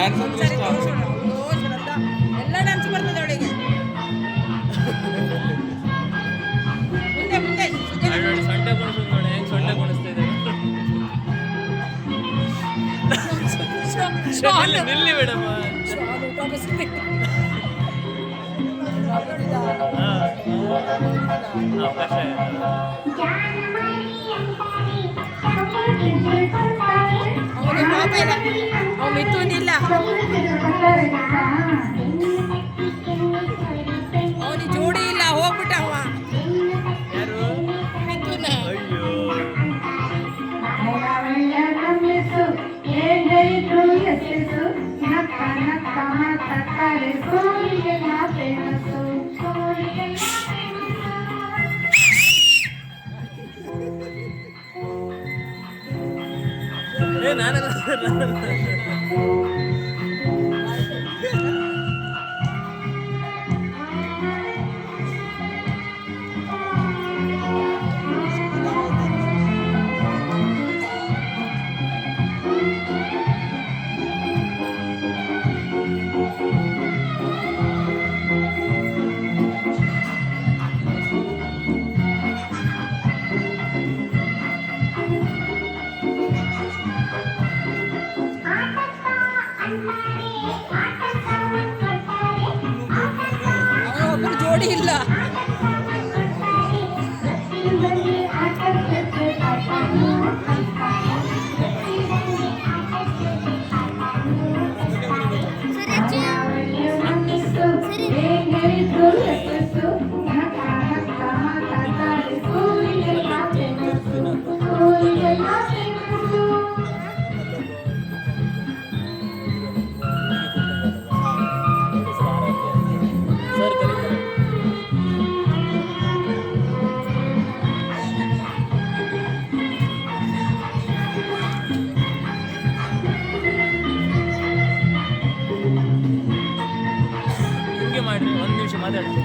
Dance ಅಂದ್ರೆ ಇಷ್ಟ. ಎಲ್ಲ ಡ್ಯಾನ್ಸ್ ಬರ್ತದೆ ಅವಳಿಗೆ. ಮುಂದೆ ಮುಂದೆ ಸೊಂಟೆ ಕುಣಿಸೋದು ನೋಡಿ, ಹೆಂಗ್ ಸೊಂಟೆ ಕುಣಿಸ್ತಾ ಇದೆ. ನಿಲ್ಲಿ ಮೇಡಮ್. ಅವಕಾಶ ಅವನಿಗೆ ಪಾಪ ಇಲ್ಲ, ಅವ ಮಿಥುನಿಲ್ಲ, ಅವನಿಗೆ ಜೋಡಿ ಇಲ್ಲ, ಹೋಗ್ಬಿಟ್ಟ ಅವ. ಯಾರು? ಮಿಥುನ. ಅಯ್ಯೋ ನಾನು ಒಬ್ಬರು ಜೋಡಿ ಇಲ್ಲ. ಹಿಂಗೆ ಮಾಡ್ರಿ, ಒಂದು ನಿಮಿಷ ಮಾತಾಡ್ತೀನಿ.